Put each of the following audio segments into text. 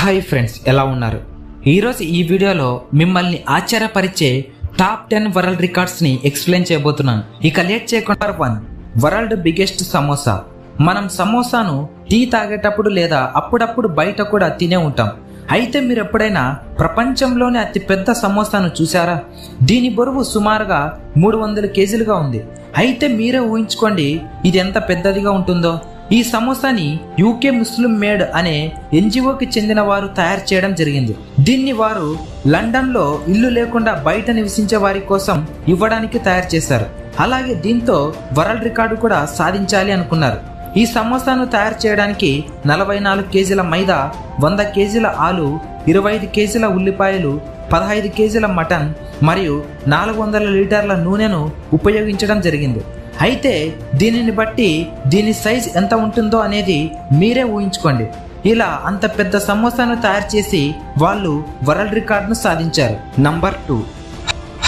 Hi friends, ఎలా ఉన్నారు? ఈరోజు ఈ వీడియోలో మిమ్మల్ని ఆశ్చర్యపరిచే టాప్ 10 వరల్డ్ రికార్డ్స్ని ఎక్స్ప్లెయిన్ చేయబోతున్నాను. ఇక లేట్ చేయకుండా 1 వరల్డ్ బిగ్గెస్ట్ సమోసా. మనం సమోసాను టీ తాగేటప్పుడు లేదా అప్పుడప్పుడు బయట కూడా తినే ఉంటాం. అయితే మీరు ఎప్పుడైనా ప్రపంచంలోనే అతి పెద్ద సమోసాను చూసారా? దీని బరువు సుమారుగా 300 కేజీలుగా ఉంది. అయితే మీరే ఊహించుకోండి ఇది ఎంత పెద్దదిగా ఉంటుందో. ఈ సమోసాని యూకే ముస్లిం మేడ్ అనే ఎన్జిఓకి చెందిన వారు తయారు చేయడం జరిగింది. దీన్ని వారు లండన్లో ఇల్లు లేకుండా బయట నివసించే వారి కోసం ఇవ్వడానికి తయారు చేశారు. అలాగే దీంతో వరల్డ్ రికార్డు కూడా సాధించాలి అనుకున్నారు. ఈ సమోసాను తయారు చేయడానికి 44 కేజీల మైదా, 100 కేజీల ఆలు, 25 కేజీల ఉల్లిపాయలు, 15 కేజీల మటన్ మరియు 400 లీటర్ల నూనెను ఉపయోగించడం జరిగింది. అయితే దీనిని బట్టి దీని సైజ్ ఎంత ఉంటుందో అనేది మీరే ఊహించుకోండి. ఇలా అంత పెద్ద సమోసాను తయారు చేసి వాళ్ళు వరల్డ్ రికార్డును సాధించారు. నంబర్ 2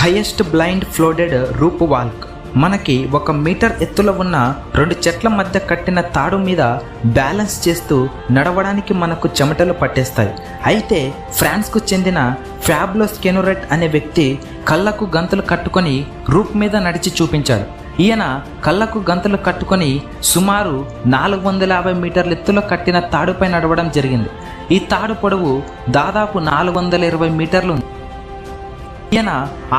హైయెస్ట్ బ్లైండ్ ఫ్లోటెడ్ రూప్ వాల్క్. మనకి 1 మీటర్ ఎత్తులో ఉన్న 2 చెట్ల మధ్య కట్టిన తాడు మీద బ్యాలెన్స్ చేస్తూ నడవడానికి మనకు చెమటలు పట్టేస్తాయి. అయితే ఫ్రాన్స్కు చెందిన ఫ్యాబ్లో స్కెనోరెట్ అనే వ్యక్తి కళ్ళకు గంతులు కట్టుకొని రూప్ మీద నడిచి చూపించాడు. ఈయన కళ్ళకు గంతులు కట్టుకొని సుమారు 450 మీటర్ల ఎత్తులో కట్టిన తాడుపై నడవడం జరిగింది. ఈ తాడు పొడవు దాదాపు 420 మీటర్లు ఉంది. ఈయన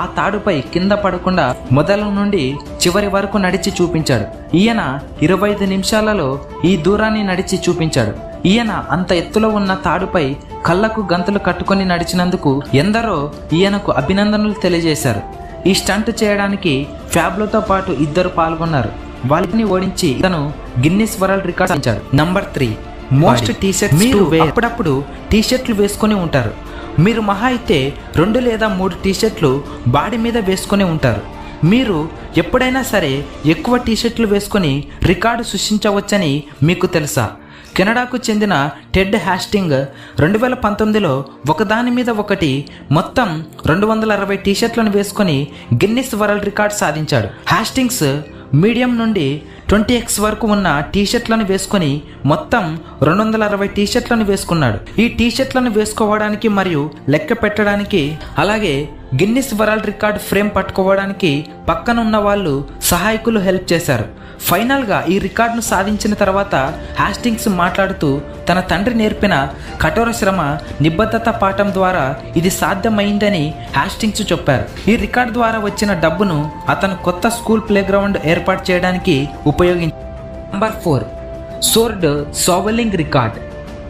ఆ తాడుపై కింద పడకుండా మొదలు నుండి చివరి వరకు నడిచి చూపించాడు. ఈయన 25 నిమిషాలలో ఈ దూరాన్ని నడిచి చూపించాడు. ఈయన అంత ఎత్తులో ఉన్న తాడుపై కళ్ళకు గంతులు కట్టుకొని నడిచినందుకు ఎందరో ఈయనకు అభినందనలు తెలియజేశారు. ఈ స్టంట్ చేయడానికి ఫ్యాబ్లోతో పాటు 2 పాల్గొన్నారు. వాళ్ళని ఓడించి ఇతను గిన్నిస్ వరల్డ్ రికార్డ్ సాధించాడు. Number 3 most T shirts. మీరు అప్పుడప్పుడు టీ-షర్ట్లు వేసుకొని ఉంటారు. మీరు మహా అయితే 2 లేదా 3 టీ-షర్ట్లు బాడీ మీద వేసుకొని ఉంటారు. మీరు ఎప్పుడైనా సరే ఎక్కువ టీ-షర్ట్లు వేసుకొని రికార్డు సృష్టించవచ్చని మీకు తెలుసా? కెనడాకు చెందిన టెడ్ హ్యాస్టింగ్ 2019లో ఒకదాని మీద ఒకటి మొత్తం 260 టీ-షర్ట్లను వేసుకొని గిన్నిస్ వరల్డ్ రికార్డ్ సాధించాడు. హ్యాస్టింగ్స్ మీడియం నుండి 20x వరకు ఉన్న టీ-షర్ట్లను వేసుకొని మొత్తం 260 టీ-షర్ట్లను వేసుకున్నాడు. ఈ టీ-షర్ట్లను వేసుకోవడానికి మరియు లెక్క పెట్టడానికి అలాగే గిన్నిస్ వరల్డ్ రికార్డ్ ఫ్రేమ్ పట్టుకోవడానికి పక్కన ఉన్న వాళ్ళు సహాయకులు హెల్ప్ చేశారు. ఫైనల్గా ఈ రికార్డును సాధించిన తర్వాత హ్యాస్టింగ్స్ మాట్లాడుతూ తన తండ్రి నేర్పిన కఠోర శ్రమ, నిబద్ధత పాఠం ద్వారా ఇది సాధ్యమైందని హ్యాస్టింగ్స్ చెప్పారు. ఈ రికార్డు ద్వారా వచ్చిన డబ్బును అతను కొత్త స్కూల్ ప్లేగ్రౌండ్ ఏర్పాటు చేయడానికి ఉపయోగించారు. Number 4 sword swallowing record.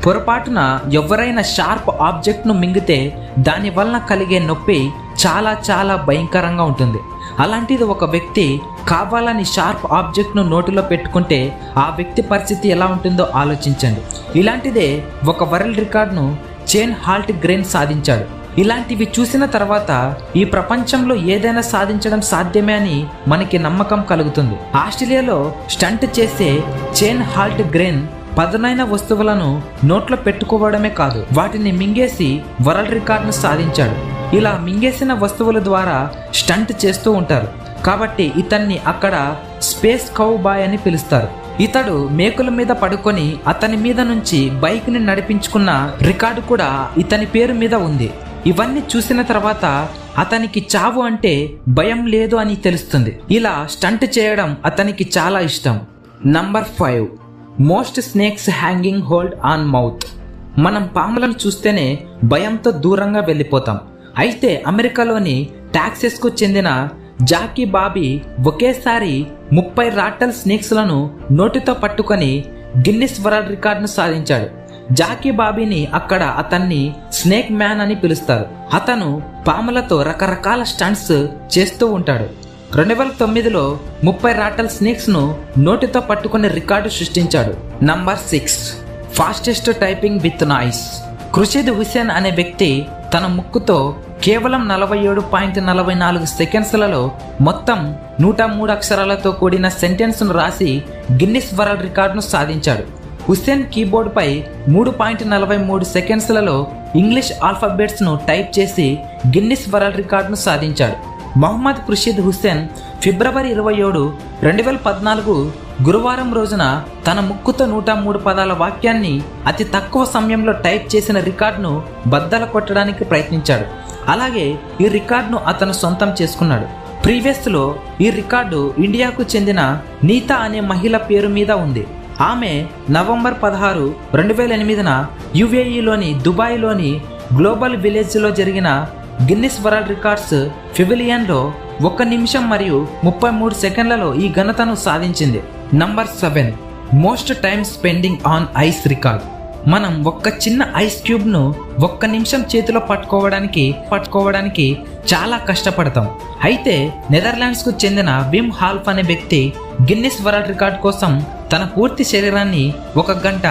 పొరపాటున ఎవరైనా షార్ప్ ఆబ్జెక్ట్ను మింగితే దాని వలన కలిగే నొప్పి చాలా భయంకరంగా ఉంటుంది. అలాంటిది ఒక వ్యక్తి కావాలని షార్ప్ ఆబ్జెక్ట్ను నోటిలో పెట్టుకుంటే ఆ వ్యక్తి పరిస్థితి ఎలా ఉంటుందో ఆలోచించండి. ఇలాంటిదే ఒక వరల్డ్ రికార్డును చేన్ హాల్ట్ గ్రెయిన్ సాధించాడు. ఇలాంటివి చూసిన తర్వాత ఈ ప్రపంచంలో ఏదైనా సాధించడం సాధ్యమే అని మనకి నమ్మకం కలుగుతుంది. ఆస్ట్రేలియాలో స్టంట్ చేసే చేన్ హాల్ట్ గ్రెయిన్ పదునైన వస్తువులను నోట్లో పెట్టుకోవడమే కాదు, వాటిని మింగేసి వరల్డ్ రికార్డును సాధించాడు. ఇలా మింగేసిన వస్తువుల ద్వారా స్టంట్ చేస్తూ ఉంటారు కాబట్టి ఇతన్ని అక్కడ స్పేస్ కౌ బాయ్ అని పిలుస్తారు. ఇతడు మేకుల మీద పడుకొని అతని మీద నుంచి బైక్ని నడిపించుకున్న రికార్డు కూడా ఇతని పేరు మీద ఉంది. ఇవన్నీ చూసిన తర్వాత అతనికి చావు అంటే భయం లేదు అని తెలుస్తుంది. ఇలా స్టంట్ చేయడం అతనికి చాలా ఇష్టం. Number 5 most snakes hanging hold on mouth. మనం పాములను చూస్తేనే భయంతో దూరంగా వెళ్ళిపోతాం. అయితే అమెరికాలోని టాక్సెస్కు చెందిన జాకీ బాబీ ఒకేసారి 30 రాటల్ స్నేక్స్లను నోటితో పట్టుకొని గిన్నిస్ వరల్డ్ రికార్డును సాధించాడు. జాకీ బాబీని అక్కడ అతన్ని స్నేక్ మ్యాన్ అని పిలుస్తారు. అతను పాములతో రకరకాల స్టంట్స్ చేస్తూ ఉంటాడు. 2009లో 30 రాటల్ స్నేక్స్ ను నోటితో పట్టుకుని రికార్డు సృష్టించాడు. Number 6 fastest typing with noise. Khurshid Hussain అనే వ్యక్తి తన ముక్కుతో కేవలం 47.44 సెకండ్స్లలో మొత్తం 103 అక్షరాలతో కూడిన సెంటెన్స్ను రాసి గిన్నిస్ వరల్డ్ రికార్డును సాధించాడు. హుసేన్ కీబోర్డ్పై 3.43 సెకండ్స్లలో ఇంగ్లీష్ ఆల్ఫాబెట్స్ను టైప్ చేసి గిన్నిస్ వరల్డ్ రికార్డును సాధించాడు. మొహమ్మద్ ఖుర్షీద్ హుసేన్ ఫిబ్రవరి 27, 2014 గురువారం రోజున తన ముక్కుతో 103 పదాల వాక్యాన్ని అతి తక్కువ సమయంలో టైప్ చేసిన రికార్డును బద్దలు కొట్టడానికి ప్రయత్నించాడు. అలాగే ఈ రికార్డును అతను సొంతం చేసుకున్నాడు. ప్రీవియస్లో ఈ రికార్డు ఇండియాకు చెందిన నీతా అనే మహిళ పేరు మీద ఉంది. ఆమె నవంబర్ 16, 2008న యుఏఈలోని దుబాయ్లోని గ్లోబల్ విలేజ్లో జరిగిన గిన్నిస్ వరల్డ్ రికార్డ్స్ పెవిలియన్లో 1 నిమిషం మరియు 33 సెకండ్లలో ఈ ఘనతను సాధించింది. Number 7 most time spending on ice record. మనం ఒక చిన్న ఐస్ క్యూబ్ను 1 నిమిషం చేతిలో పట్టుకోవడానికి చాలా కష్టపడతాం. అయితే నెదర్లాండ్స్కు చెందిన విమ్ హాల్ఫ్ అనే వ్యక్తి గిన్నిస్ వరల్డ్ రికార్డ్ కోసం తన పూర్తి శరీరాన్ని 1 గంట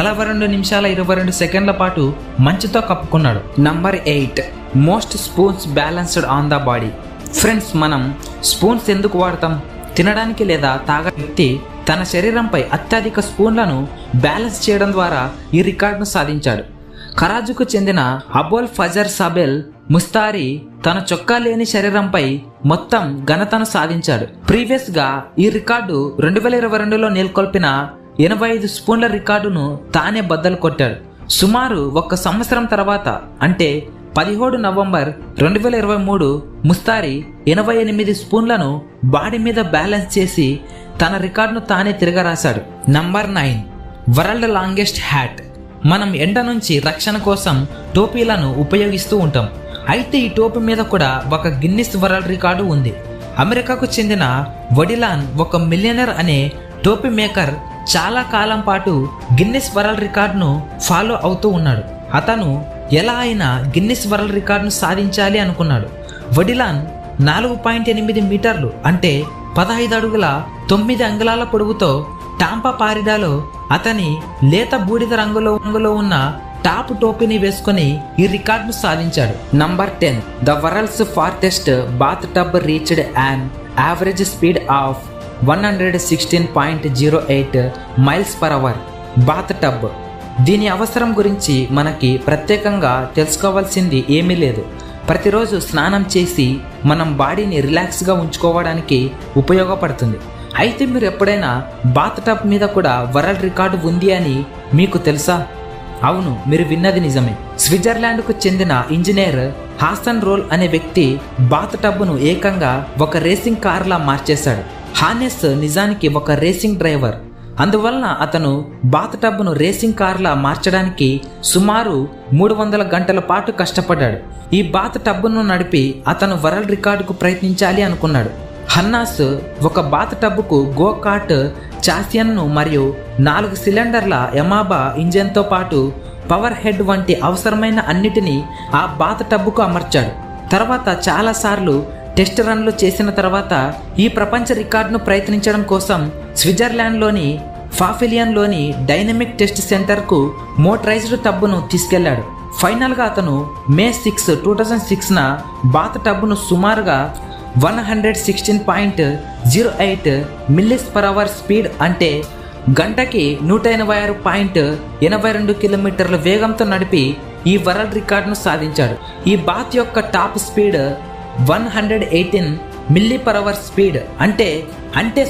42 నిమిషాల 22 సెకండ్ల పాటు మంచుతో కప్పుకున్నాడు. Number 8 most spoons balanced on the body. Friends, మనం స్పూన్స్ ఎందుకు వాడతాం? తినడానికి లేదా తాగడానికి. తన శరీరంపై అత్యధిక స్పూన్లను బ్యాలెన్స్ చేయడం ద్వారా ఈ రికార్డును సాధించాడు. కరాజుకు చెందిన అబోల్ ఫజర్ సబెల్ ముస్తారి తన చొక్కా లేని శరీరంపై మొత్తం ఘనతను సాధించాడు. ప్రీవియస్ గా ఈ రికార్డు 2022లో నెలకొల్పిన 85 స్పూన్ల రికార్డును తానే బద్దలు కొట్టాడు. సుమారు 1 సంవత్సరం తర్వాత అంటే 17 నవంబర్ 2023 ముస్తారి 88 స్పూన్లను బాడీ మీద బ్యాలెన్స్ చేసి తన రికార్డును తానే తిరగరాశాడు. Number 9 world longest hat. మనం ఎండ నుంచి రక్షణ కోసం టోపీలను ఉపయోగిస్తూ ఉంటాం. అయితే ఈ టోపీ మీద కూడా ఒక గిన్నిస్ వరల్డ్ రికార్డు ఉంది. అమెరికాకు చెందిన వడిలాన్ ఒక మిలియనర్ అనే టోపీ మేకర్ చాలా కాలం పాటు గిన్నిస్ వరల్డ్ రికార్డును ఫాలో అవుతూ ఉన్నాడు. అతను ఎలా అయినా గిన్నిస్ వరల్డ్ రికార్డును సాధించాలి అనుకున్నాడు. వడిలాన్ 4.8 మీటర్లు అంటే 15 అడుగుల 9 అంగుళాల పొడవుతో టాంపా పారిడాలో అతని లేత బూడిద రంగులో ఉన్న టాప్ టోపీని వేసుకొని ఈ రికార్డును సాధించాడు. Number 10 the world's fastest bath tub reached an average speed of 116.08 miles per hour. Bath tub, దీని అవసరం గురించి మనకి ప్రత్యేకంగా తెలుసుకోవాల్సింది ఏమీ లేదు. ప్రతిరోజు స్నానం చేసి మనం బాడీని రిలాక్స్గా ఉంచుకోవడానికి ఉపయోగపడుతుంది. అయితే మీరు ఎప్పుడైనా బాత్ టబ్ మీద కూడా వరల్డ్ రికార్డు ఉంది అని మీకు తెలుసా? అవును, మీరు విన్నది నిజమే. స్విట్జర్లాండ్కు చెందిన ఇంజనీర్ హాసన్ రోల్ అనే వ్యక్తి బాత్ టబ్ను ఏకంగా ఒక రేసింగ్ కార్లా మార్చేశాడు. హానెస్ నిజానికి ఒక రేసింగ్ డ్రైవర్. అందువలన అతను బాత్ టబ్ను రేసింగ్ కార్లా మార్చడానికి సుమారు 300 గంటల పాటు కష్టపడ్డాడు. ఈ బాత్ టబ్ను నడిపి అతను వరల్డ్ రికార్డుకు ప్రయత్నించాలి అనుకున్నాడు. హన్నాస్ ఒక బాత్ టబ్కు గో కార్ట్ చాసియన్ను మరియు 4 సిలిండర్ల యమాబా ఇంజన్తో పాటు పవర్ హెడ్ వంటి అవసరమైన అన్నిటినీ ఆ బాత్ టబ్కు అమర్చాడు. తర్వాత చాలాసార్లు టెస్ట్ రన్లు చేసిన తర్వాత ఈ ప్రపంచ రికార్డును ప్రయత్నించడం కోసం స్విట్జర్లాండ్లోని ఫాఫిలియన్లోని డైనమిక్ టెస్ట్ సెంటర్కు మోటరైజ్డ్ టబ్ను తీసుకెళ్లాడు. ఫైనల్గా అతను మే 6, 2006న బాత్ టబ్ను సుమారుగా 116.08 మిల్లీస్ పర్ అవర్ స్పీడ్ అంటే గంటకి 186.82 కిలోమీటర్ల వేగంతో నడిపి ఈ వరల్డ్ రికార్డును సాధించాడు. ఈ బాత్ యొక్క top speed 118 mile per hour speed అంటే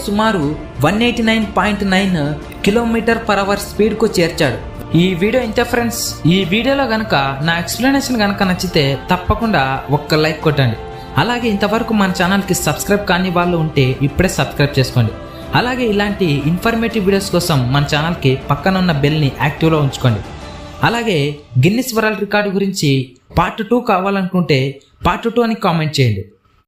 సుమారు 189.9 కిలోమీటర్ పర్ అవర్ స్పీడ్కు చేర్చాడు. ఈ వీడియో ఇంతే ఫ్రెండ్స్. ఈ వీడియోలో కనుక నా ఎక్స్ప్లెనేషన్ కనుక నచ్చితే తప్పకుండా ఒక్క లైక్ కొట్టండి. అలాగే ఇంతవరకు మన ఛానల్కి సబ్స్క్రైబ్ కాని వాళ్ళు ఉంటే ఇప్పుడే సబ్స్క్రైబ్ చేసుకోండి. అలాగే ఇలాంటి ఇన్ఫర్మేటివ్ వీడియోస్ కోసం మన ఛానల్కి పక్కన ఉన్న బెల్ని యాక్టివ్లో ఉంచుకోండి. అలాగే గిన్నిస్ వరల్డ్ రికార్డు గురించి పార్ట్ 2 కావాలనుకుంటే పార్ట్ 2 అని కామెంట్ చేయండి.